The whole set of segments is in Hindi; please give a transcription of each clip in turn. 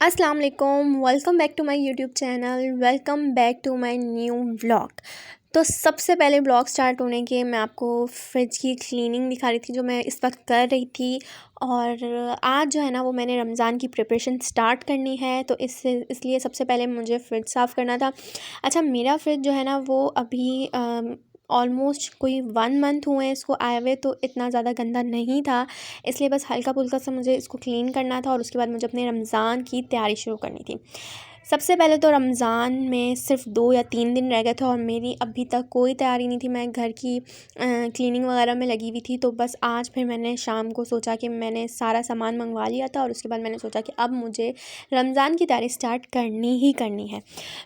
अस्सलाम वालेकुम, welcome back to my YouTube channel. Welcome back to my new vlog. तो सबसे पहले व्लॉग स्टार्ट होने के मैं आपको फ्रिज की क्लीनिंग दिखा रही थी जो मैं इस वक्त कर रही थी। और आज जो है ना वो मैंने रमज़ान की प्रिपरेशन स्टार्ट करनी है, तो इसलिए सबसे पहले मुझे फ्रिज साफ़ करना था। अच्छा, मेरा फ्रिज जो है ना वो अभी ऑलमोस्ट कोई 1 मंथ हुए हैं इसको आए हुए, तो इतना ज़्यादा गंदा नहीं था। इसलिए बस हल्का-फुल्का सा मुझे इसको क्लीन करना था और उसके बाद मुझे अपने रमज़ान की तैयारी शुरू करनी थी। सबसे पहले तो रमज़ान में सिर्फ 2 या 3 दिन रह गए थे और मेरी अभी तक कोई तैयारी नहीं थी। मैं घर की क्लीनिंग वगैरह में लगी हुई थी। तो बस आज फिर मैंने शाम को सोचा कि मैंने सारा सामान मंगवा लिया था और उसके बाद मैंने सोचा कि अब मुझे रमज़ान की तैयारी स्टार्ट करनी ही करनी है।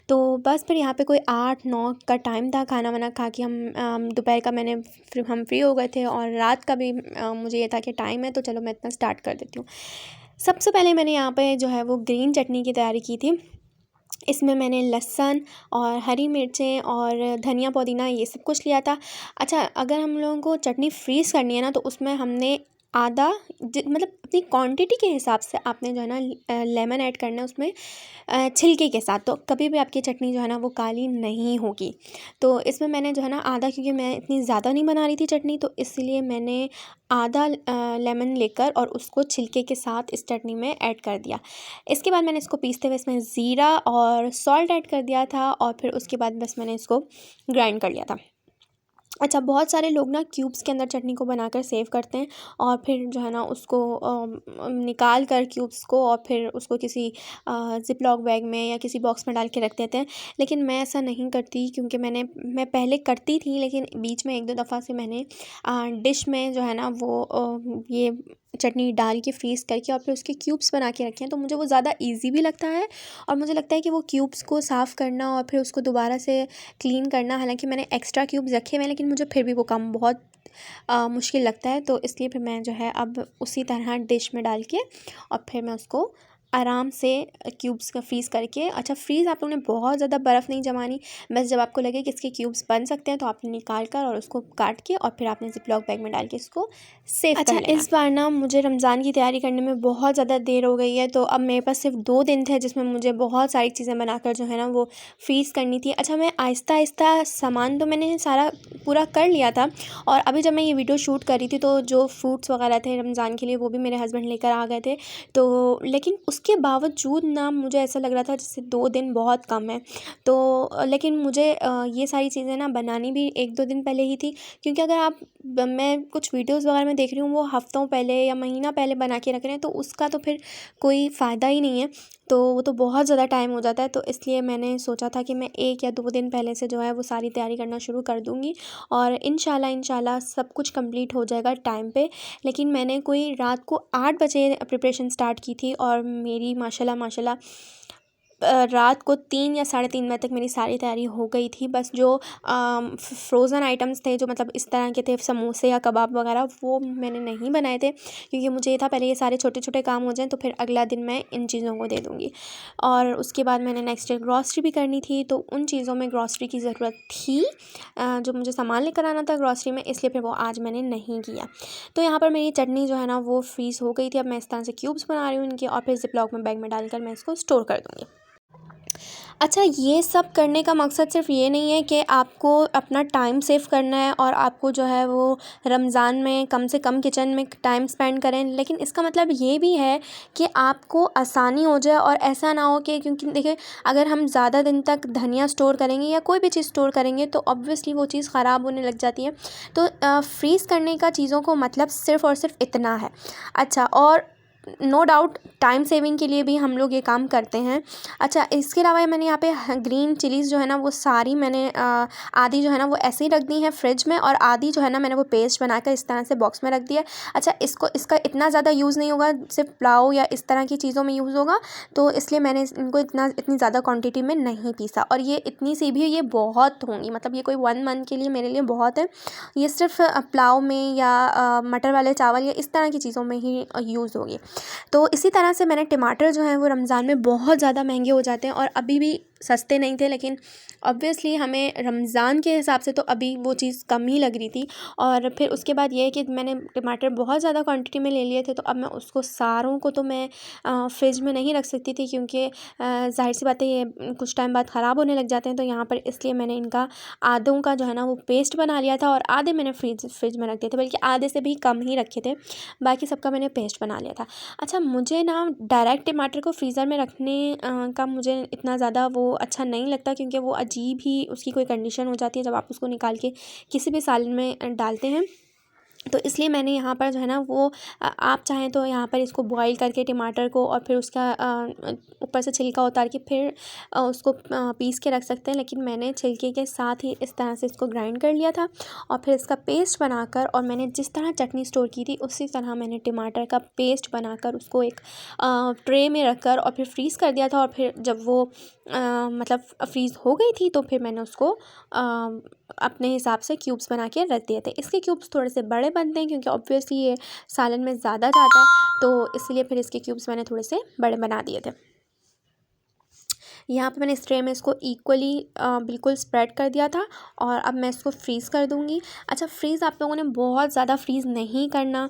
तो बस फिर यहाँ पे कोई 8-9 का टाइम था, खाना वाना खा के हम दोपहर का हम फ्री हो गए थे और रात का भी मुझे ये था कि टाइम है तो चलो मैं इतना स्टार्ट कर देती हूँ। सबसे पहले मैंने यहाँ पे जो है वो ग्रीन चटनी की तैयारी की थी। इसमें मैंने लहसुन और हरी मिर्चें और धनिया पुदीना ये सब कुछ लिया था। अच्छा, अगर हम लोगों को चटनी फ्रीज़ करनी है ना तो उसमें हमने आधा मतलब अपनी क्वांटिटी के हिसाब से आपने जो है ना लेमन ऐड करना है उसमें छिलके के साथ, तो कभी भी आपकी चटनी जो है ना वो काली नहीं होगी। तो इसमें मैंने जो है ना आधा, क्योंकि मैं इतनी ज़्यादा नहीं बना रही थी चटनी, तो इसलिए मैंने आधा लेमन लेकर और उसको छिलके के साथ इस चटनी में ऐड कर दिया। इसके बाद मैंने इसको पीसते हुए इसमें ज़ीरा और सॉल्ट ऐड कर दिया था और फिर उसके बाद बस मैंने इसको ग्राइंड कर लिया था। अच्छा, बहुत सारे लोग ना क्यूब्स के अंदर चटनी को बनाकर सेव करते हैं और फिर जो है ना उसको निकाल कर क्यूब्स को और फिर उसको किसी ज़िप-लॉक बैग में या किसी बॉक्स में डाल के रख देते हैं। लेकिन मैं ऐसा नहीं करती, क्योंकि मैं पहले करती थी लेकिन बीच में 1-2 दफ़ा से मैंने डिश में जो है ना वो ये चटनी डाल के फ्रीज़ करके और फिर उसके क्यूब्स बना के रखे हैं, तो मुझे वो ज़्यादा ईज़ी भी लगता है। और मुझे लगता है कि वो क्यूब्स को साफ़ करना और फिर उसको दोबारा से क्लीन करना, हालांकि मैंने एक्स्ट्रा क्यूब्स रखे हुए हैं लेकिन मुझे फिर भी वो काम बहुत मुश्किल लगता है। तो इसलिए फिर मैं जो है अब उसी तरह डिश में डाल के और फिर मैं उसको आराम से क्यूब्स का फ्रीज़ करके, अच्छा फ्रीज़ आप लोगों ने बहुत ज़्यादा बर्फ़ नहीं जमानी, बस जब आपको लगे कि इसके क्यूब्स बन सकते हैं तो आपने निकाल कर और उसको काट के और फिर आपने ज़िप-लॉक बैग में डाल के इसको सेव कर लेना। इस बार ना मुझे रमज़ान की तैयारी करने में बहुत ज़्यादा देर हो गई है, तो अब मेरे पास सिर्फ 2 दिन थे जिसमें मुझे बहुत सारी चीज़ें बनाकर जो है ना वो फ्रीज़ करनी थी। अच्छा, मैं आहिस्ता-आहिस्ता सामान तो मैंने सारा पूरा कर लिया था और अभी जब मैं ये वीडियो शूट कर रही थी तो जो फ्रूट्स वगैरह थे रमज़ान के लिए वो भी मेरे हस्बैंड लेकर आ गए थे। तो लेकिन उसके बावजूद ना मुझे ऐसा लग रहा था जैसे 2 दिन बहुत कम है। तो लेकिन मुझे ये सारी चीज़ें ना बनानी भी 1-2 दिन पहले ही थी, क्योंकि अगर मैं कुछ वीडियोज़ वगैरह में देख रही हूँ वो हफ़्तों पहले या महीना पहले बना के रख रहे हैं, तो उसका तो फिर कोई फ़ायदा ही नहीं है। तो वो तो बहुत ज़्यादा टाइम हो जाता है, तो इसलिए मैंने सोचा था कि मैं 1 या 2 दिन पहले से जो है वो सारी तैयारी करना शुरू कर दूँगी और इंशाल्लाह सब कुछ कंप्लीट हो जाएगा टाइम पे। लेकिन मैंने कोई रात को 8 बजे प्रिपरेशन स्टार्ट की थी और मेरी माशाल्लाह रात को 3 या साढ़े 3 बजे तक मेरी सारी तैयारी हो गई थी। बस जो फ्रोज़न आइटम्स थे जो मतलब इस तरह के थे, समोसे या कबाब वगैरह, वो मैंने नहीं बनाए थे, क्योंकि मुझे ये था पहले ये सारे छोटे-छोटे काम हो जाएँ तो फिर अगला दिन मैं इन चीज़ों को दे दूँगी। और उसके बाद मैंने नेक्स्ट डे ग्रॉसरी भी करनी थी, तो उन चीज़ों में ग्रॉसरी की ज़रूरत थी, जो मुझे सामान लेकर आना था ग्रॉसरी में, इसलिए फिर वो आज मैंने नहीं किया। तो यहाँ पर मेरी चटनी जो है ना वो फ्रीज़ हो गई थी। अब मैं इस तरह से क्यूब्स बना रही हूँ इनके और फिर ज़िप-लॉक में बैग में डालकर मैं इसको स्टोर कर दूँगी। अच्छा, ये सब करने का मकसद सिर्फ ये नहीं है कि आपको अपना टाइम सेव करना है और आपको जो है वो रमज़ान में कम से कम किचन में टाइम स्पेंड करें, लेकिन इसका मतलब ये भी है कि आपको आसानी हो जाए और ऐसा ना हो कि, क्योंकि देखिए अगर हम ज़्यादा दिन तक धनिया स्टोर करेंगे या कोई भी चीज़ स्टोर करेंगे तो ऑब्वियसली वो चीज़ ख़राब होने लग जाती है। तो फ्रीज़ करने का चीज़ों को मतलब सिर्फ़ और सिर्फ इतना है। अच्छा, और नो डाउट टाइम सेविंग के लिए भी हम लोग ये काम करते हैं। अच्छा, इसके अलावा मैंने यहाँ पे ग्रीन चिलीज़ जो है ना वो सारी मैंने आधी जो है ना वो ऐसे ही रख दी हैं फ्रिज में और आधी जो है ना मैंने वो पेस्ट बनाकर इस तरह से बॉक्स में रख दिया। अच्छा, इसका इतना ज़्यादा यूज़ नहीं होगा, सिर्फ पुलाव या इस तरह की चीज़ों में यूज़ होगा, तो इसलिए मैंने इनको इतनी ज़्यादा क्वान्टिटी में नहीं पीसा। और ये इतनी सी भी ये बहुत होंगी, मतलब ये कोई 1 मंथ के लिए मेरे लिए बहुत है। ये सिर्फ पुलाव में या मटर वाले चावल या इस तरह की चीज़ों में ही यूज़ होगी। तो इसी तरह से मैंने टमाटर जो हैं वो रमज़ान में बहुत ज़्यादा महंगे हो जाते हैं और अभी भी सस्ते नहीं थे, लेकिन ऑब्वियसली हमें रमज़ान के हिसाब से तो अभी वो चीज़ कम ही लग रही थी। और फिर उसके बाद ये है कि मैंने टमाटर बहुत ज़्यादा क्वांटिटी में ले लिए थे, तो अब मैं उसको सारों को तो मैं फ्रिज में नहीं रख सकती थी, क्योंकि ज़ाहिर सी बात है ये कुछ टाइम बाद ख़राब होने लग जाते हैं। तो यहाँ पर इसलिए मैंने इनका आधों का जो है ना वो पेस्ट बना लिया था, और आधे मैंने फ्रिज में रख दिए थे, बल्कि आधे से भी कम ही रखे थे, बाकी सबका मैंने पेस्ट बना लिया था। अच्छा, मुझे ना डायरेक्ट टमाटर को फ्रीज़र में रखने का मुझे इतना ज़्यादा वो अच्छा नहीं लगता, क्योंकि वो अजीब ही उसकी कोई कंडीशन हो जाती है जब आप उसको निकाल के किसी भी सालन में डालते हैं। तो इसलिए मैंने यहाँ पर जो है ना वो आप चाहें तो यहाँ पर इसको बॉईल करके टमाटर को, और फिर उसका ऊपर से छिलका उतार के फिर उसको पीस के रख सकते हैं, लेकिन मैंने छिलके के साथ ही इस तरह से इसको ग्राइंड कर लिया था, और फिर इसका पेस्ट बनाकर, और मैंने जिस तरह चटनी स्टोर की थी उसी तरह मैंने टमाटर का पेस्ट बनाकर उसको एक ट्रे में रख कर और फिर फ्रीज़ कर दिया था। और फिर जब वो मतलब फ्रीज़ हो गई थी, तो फिर मैंने उसको अपने हिसाब से क्यूब्स बना के रख दिए थे। इसके क्यूब्स थोड़े से बड़े बनते हैं, क्योंकि ऑब्वियसली ये सालन में ज़्यादा जाता है, तो इसलिए फिर इसके क्यूब्स मैंने थोड़े से बड़े बना दिए थे। यहाँ पे मैंने इस ट्रे में इसको इक्वली बिल्कुल स्प्रेड कर दिया था, और अब मैं इसको फ्रीज़ कर दूँगी। अच्छा, फ्रीज़ आप लोगों ने बहुत ज़्यादा फ्रीज़ नहीं करना,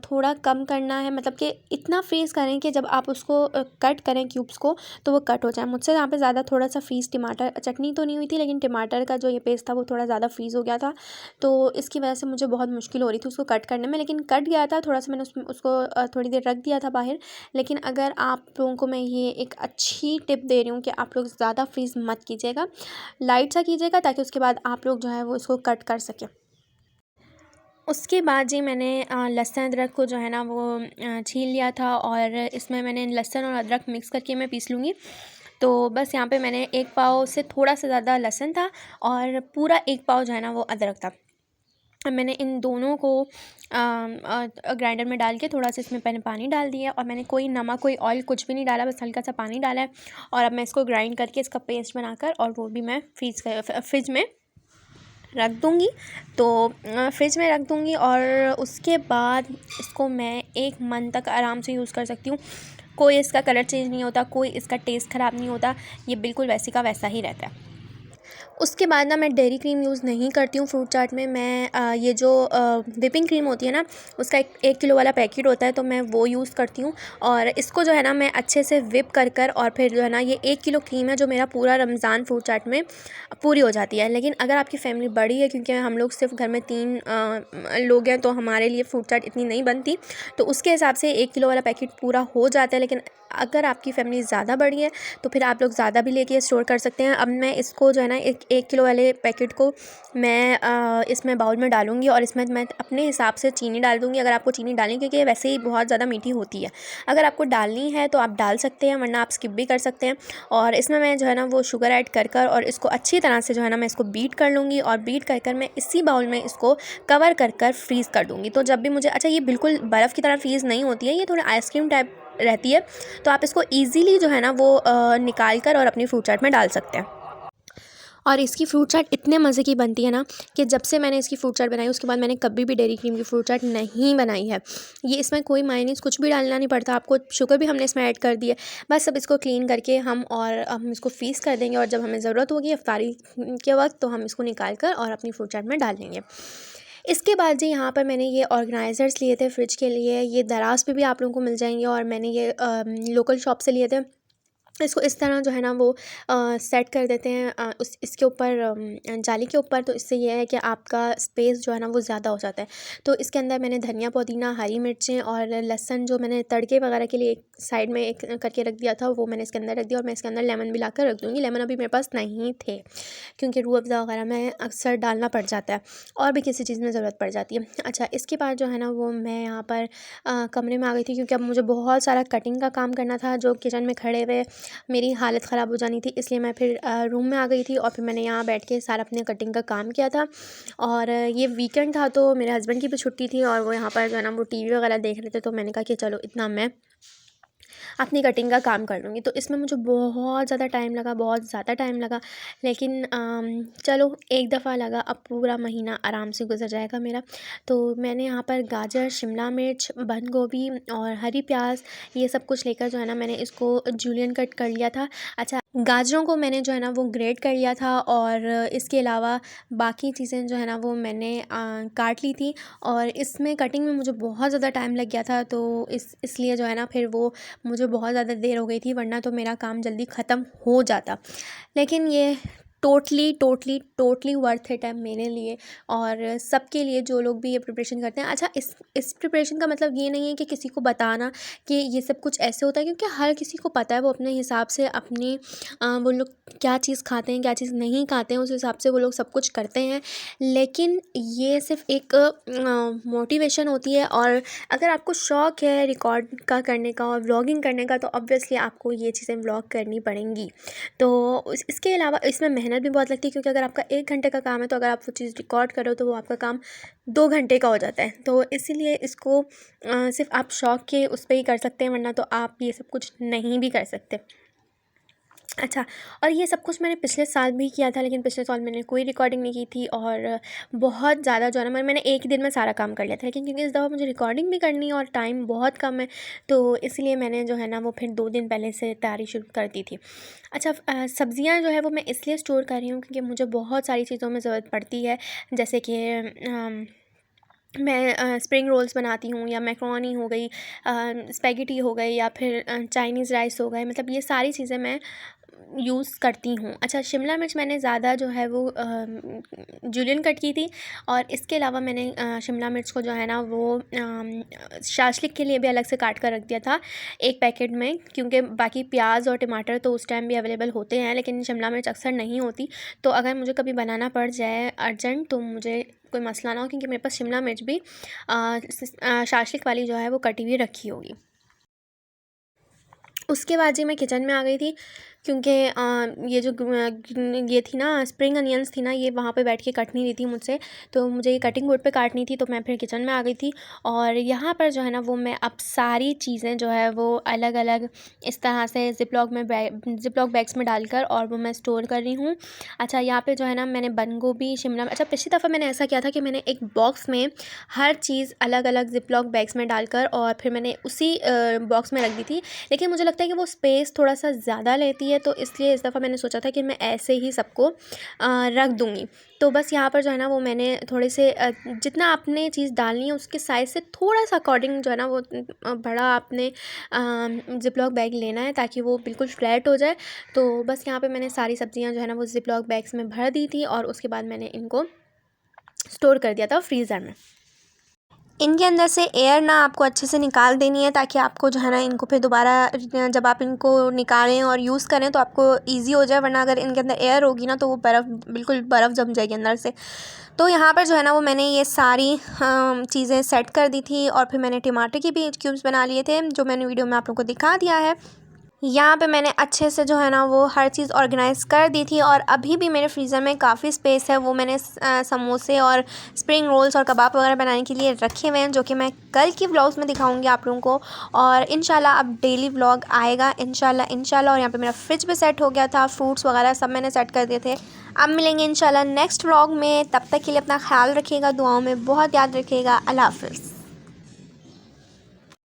थोड़ा कम करना है, मतलब कि इतना फ्रीज़ करें कि जब आप उसको कट करें क्यूब्स को तो वो कट हो जाए। मुझसे यहाँ पे ज़्यादा थोड़ा सा फ्रीज़ टमाटर चटनी तो नहीं हुई थी, लेकिन टमाटर का जो ये पेस्ट था वो थोड़ा ज़्यादा फ्रीज़ हो गया था, तो इसकी वजह से मुझे बहुत मुश्किल हो रही थी उसको कट करने में, लेकिन कट गया था थोड़ा सा। मैंने उसको थोड़ी देर रख दिया था बाहर। लेकिन अगर आप लोगों को मैं ये एक अच्छी टिप दे रही हूँ कि आप लोग ज़्यादा फ्रीज़ मत कीजिएगा, लाइट सा कीजिएगा, ताकि उसके बाद आप लोग जो है वो इसको कट कर सकें। उसके बाद जी मैंने लहसुन अदरक को जो है ना वो छील लिया था, और इसमें मैंने लहसुन और अदरक मिक्स करके मैं पीस लूँगी। तो बस यहाँ पे मैंने 1 पाव से थोड़ा सा ज़्यादा लहसुन था, और पूरा 1 पाव जो है ना वो अदरक था। अब मैंने इन दोनों को ग्राइंडर में डाल के थोड़ा सा इसमें मैंने पानी डाल दिया, और मैंने कोई नमक कोई ऑयल कुछ भी नहीं डाला, बस हल्का सा पानी डाला है। और अब मैं इसको ग्राइंड करके इसका पेस्ट बनाकर, और वो भी मैं फ्रिज में रख दूँगी। तो फ्रिज में रख दूँगी, और उसके बाद इसको मैं 1 मंथ तक आराम से यूज़ कर सकती हूँ। कोई इसका कलर चेंज नहीं होता, कोई इसका टेस्ट ख़राब नहीं होता, ये बिल्कुल वैसे का वैसा ही रहता है। उसके बाद ना मैं डेयरी क्रीम यूज़ नहीं करती हूँ फ्रूट चाट में। मैं ये जो व्हिपिंग क्रीम होती है ना, उसका 1 किलो वाला पैकेट होता है, तो मैं वो यूज़ करती हूँ। और इसको जो है ना मैं अच्छे से व्हिप कर और फिर जो है ना ये 1 किलो क्रीम है जो मेरा पूरा रमज़ान फ्रूट चाट में पूरी हो जाती है। लेकिन अगर आपकी फैमिली बड़ी है, क्योंकि हम लोग सिर्फ घर में 3 लोग हैं, तो हमारे लिए फ्रूट चाट इतनी नहीं बनती, तो उसके हिसाब से 1 किलो वाला पैकेट पूरा हो जाता है। लेकिन अगर आपकी फैमिली ज़्यादा बड़ी है, तो फिर आप लोग ज़्यादा भी लेके स्टोर कर सकते हैं। अब मैं इसको जो है ना 1 किलो वाले पैकेट को मैं इसमें बाउल में डालूँगी, और इसमें मैं अपने हिसाब से चीनी डाल दूँगी। अगर आपको चीनी डालनी, क्योंकि ये वैसे ही बहुत ज़्यादा मीठी होती है, अगर आपको डालनी है तो आप डाल सकते हैं, वरना आप स्किप भी कर सकते हैं। और इसमें मैं जो है ना वो शुगर ऐड कर और इसको अच्छी तरह से जो है ना मैं इसको बीट कर लूँगी, और बीट कर मैं इसी बाउल में इसको कवर कर फ्रीज़ कर दूँगी। तो जब भी मुझे, अच्छा, ये बिल्कुल बर्फ़ की तरह फ्रीज़ नहीं होती है, ये थोड़ी आइसक्रीम टाइप रहती है, तो आप इसको ईज़िली जो है ना वो निकाल कर और अपनी फ्रूट चाट में डाल सकते हैं। और इसकी फ्रूट चाट इतने मज़े की बनती है ना, कि जब से मैंने इसकी फ्रूट चाट बनाई उसके बाद मैंने कभी भी डेयरी क्रीम की फ्रूट चाट नहीं बनाई है। ये इसमें कोई मायनीज़ कुछ भी डालना नहीं पड़ता आपको, शुगर भी हमने इसमें ऐड कर दी है। बस अब इसको क्लीन करके हम इसको फ्रीज़ कर देंगे, और जब हमें ज़रूरत होगी इफ्तारी के वक्त, तो हम इसको निकाल कर और अपनी फ्रूट चाट में डाल लेंगे। इसके बाद जी यहाँ पर मैंने ये ऑर्गेनाइज़र्स लिए थे फ्रिज के लिए, ये दराज़ पे भी आप लोगों को मिल जाएंगे, और मैंने ये लोकल शॉप से लिए थे। इसको इस तरह जो है ना वो सेट कर देते हैं इसके ऊपर, जाली के ऊपर। तो इससे ये है कि आपका स्पेस जो है ना वो ज़्यादा हो जाता है। तो इसके अंदर मैंने धनिया, पुदीना, हरी मिर्चें और लहसुन जो मैंने तड़के वगैरह के लिए एक साइड में एक करके रख दिया था, वो मैंने इसके अंदर रख दिया। और मैं इसके अंदर लेमन भी लाकर रख दूँगी। लेमन अभी मेरे पास नहीं थे, क्योंकि रूह अफ़ज़ा वगैरह में अक्सर डालना पड़ जाता है, और भी किसी चीज़ में ज़रूरत पड़ जाती है। अच्छा, इसके बाद जो है ना वो मैं यहाँ पर कमरे में आ गई थी, क्योंकि अब मुझे बहुत सारा कटिंग का काम करना था, जो किचन में खड़े हुए मेरी हालत ख़राब हो जानी थी। इसलिए मैं फिर रूम में आ गई थी, और फिर मैंने यहाँ बैठ के सारा अपने कटिंग का काम किया था। और ये वीकेंड था, तो मेरे हस्बैंड की भी छुट्टी थी, और वो यहाँ पर जो है ना वो टीवी वगैरह देख रहे थे। तो मैंने कहा कि चलो इतना मैं अपनी कटिंग का काम कर लूँगी। तो इसमें मुझे बहुत ज़्यादा टाइम लगा, बहुत ज़्यादा टाइम लगा, लेकिन चलो एक दफ़ा लगा, अब पूरा महीना आराम से गुजर जाएगा मेरा। तो मैंने यहाँ पर गाजर, शिमला मिर्च, बंद गोभी और हरी प्याज़, ये सब कुछ लेकर जो है ना मैंने इसको जूलियन कट कर लिया था। अच्छा, गाजरों को मैंने जो है ना वो ग्रेट कर लिया था, और इसके अलावा बाकी चीज़ें जो है ना वो मैंने काट ली थी। और इसमें कटिंग में मुझे बहुत ज़्यादा टाइम लग गया था, तो इसलिए जो है ना फिर वो मुझे बहुत ज़्यादा देर हो गई थी, वरना तो मेरा काम जल्दी ख़त्म हो जाता। लेकिन ये totally totally totally worth it है मेरे लिए और सबके लिए जो लोग भी ये प्रिपरेशन करते हैं। अच्छा, इस प्रिपरेशन का मतलब ये नहीं है कि किसी को बताना कि ये सब कुछ ऐसे होता है, क्योंकि हर किसी को पता है, वो अपने हिसाब से अपनी वो लोग क्या चीज़ खाते हैं, क्या चीज़ नहीं खाते हैं, उस हिसाब से वो लोग सब कुछ करते हैं। लेकिन ये सिर्फ एक मोटिवेशन होती है, और अगर आपको शौक़ है रिकॉर्ड का करने का और व्लॉगिंग करने का, तो ऑब्वियसली आपको ये चीज़ें व्लॉग करनी पड़ेंगी। तो इसके अलावा इसमें मेहनत भी बहुत लगती है, क्योंकि अगर आपका 1 घंटे का काम है, तो अगर आप वो चीज़ रिकॉर्ड करो तो वो आपका काम 2 घंटे का हो जाता है। तो इसीलिए इसको सिर्फ आप शौक़ के उस पे ही कर सकते हैं, वरना तो आप ये सब कुछ नहीं भी कर सकते। अच्छा, और ये सब कुछ मैंने पिछले साल भी किया था, लेकिन पिछले साल मैंने कोई रिकॉर्डिंग नहीं की थी, और बहुत ज़्यादा जो है ना मैंने एक ही दिन में सारा काम कर लिया था। लेकिन क्योंकि इस दफ़ा मुझे रिकॉर्डिंग भी करनी है और टाइम बहुत कम है, तो इसलिए मैंने जो है ना वो फिर 2 दिन पहले से तैयारी शुरू कर दी थी। अच्छा, सब्ज़ियाँ जो है वो मैं इसलिए स्टोर कर रही हूँ क्योंकि मुझे बहुत सारी चीज़ों में ज़रूरत पड़ती है। जैसे कि मैं स्प्रिंग रोल्स बनाती हूँ, या मैक्रोनी हो गई, स्पैगेटी हो गई, या फिर चाइनीज़ राइस हो गए, मतलब ये सारी चीज़ें मैं यूज़ करती हूँ। अच्छा, शिमला मिर्च मैंने ज़्यादा जो है वो जूलियन कट की थी, और इसके अलावा मैंने शिमला मिर्च को जो है ना वो शाशलिक के लिए भी अलग से काट कर रख दिया था एक पैकेट में, क्योंकि बाकी प्याज और टमाटर तो उस टाइम भी अवेलेबल होते हैं, लेकिन शिमला मिर्च अक्सर नहीं होती। तो अगर मुझे कभी बनाना पड़ जाए अर्जेंट, तो मुझे कोई मसला ना हो, क्योंकि मेरे पास शिमला मिर्च भी शाशलिक वाली जो है वो कटी हुई रखी होगी। उसके बाद जी मैं किचन में आ गई थी, क्योंकि ये जो ये थी ना स्प्रिंग अनियंस थी ना, ये वहाँ पे बैठ के कट नहीं रही थी मुझसे, तो मुझे ये कटिंग बोर्ड पे काटनी थी, तो मैं फिर किचन में आ गई थी। और यहाँ पर जो है ना वो मैं अब सारी चीज़ें जो है वो अलग अलग इस तरह से ज़िपलॉक बैग्स में डालकर और वो मैं स्टोर कर रही हूँ। अच्छा, यहाँ पे जो है ना मैंने बंद गोभी, शिमला, अच्छा पिछली दफ़ा मैंने ऐसा किया था कि मैंने एक बॉक्स में हर चीज़ अलग अलग ज़िपलॉक बैग्स में डालकर और फिर मैंने उसी बॉक्स में रख दी थी। लेकिन मुझे लगता है कि वो स्पेस थोड़ा सा ज़्यादा लेती है, तो इसलिए इस दफ़ा मैंने सोचा था कि मैं ऐसे ही सबको रख दूँगी। तो बस यहाँ पर जो है ना वो मैंने थोड़े से जितना आपने चीज़ डालनी है उसके साइज़ से थोड़ा सा अकॉर्डिंग जो है ना वो बड़ा आपने ज़िपलॉक बैग लेना है, ताकि वो बिल्कुल फ्लैट हो जाए। तो बस यहाँ पे मैंने सारी सब्ज़ियाँ जो है ना वो ज़िपलॉक बैग्स में भर दी थी, और उसके बाद मैंने इनको स्टोर कर दिया था फ्रीज़र में। इनके अंदर से एयर ना आपको अच्छे से निकाल देनी है, ताकि आपको जो है ना इनको फिर दोबारा जब आप इनको निकालें और यूज़ करें तो आपको ईज़ी हो जाए, वरना अगर इनके अंदर एयर होगी ना तो वो बिल्कुल बर्फ़ जम जाएगी अंदर से। तो यहाँ पर जो है ना वो मैंने ये सारी चीज़ें सेट कर दी थी, और फिर मैंने टमाटर के भी क्यूब्स बना लिए थे, जो मैंने वीडियो में आप लोगों को दिखा दिया है। यहाँ पे मैंने अच्छे से जो है ना वो हर चीज़ ऑर्गेनाइज़ कर दी थी, और अभी भी मेरे फ्रीज़र में काफ़ी स्पेस है, वो मैंने समोसे और स्प्रिंग रोल्स और कबाब वगैरह बनाने के लिए रखे हुए हैं, जो कि मैं कल की व्लॉग्स में दिखाऊंगी आप लोगों को। और इंशाल्लाह अब डेली व्लॉग आएगा इंशाल्लाह। और यहाँ पे मेरा फ्रिज भी सेट हो गया था, फ्रूट्स वगैरह सब मैंने सेट कर दिए थे। अब मिलेंगे इंशाल्लाह नेक्स्ट व्लॉग में, तब तक के लिए अपना ख्याल रखिएगा, दुआओं में बहुत याद रखिएगा। अल्लाह हाफ़िज़।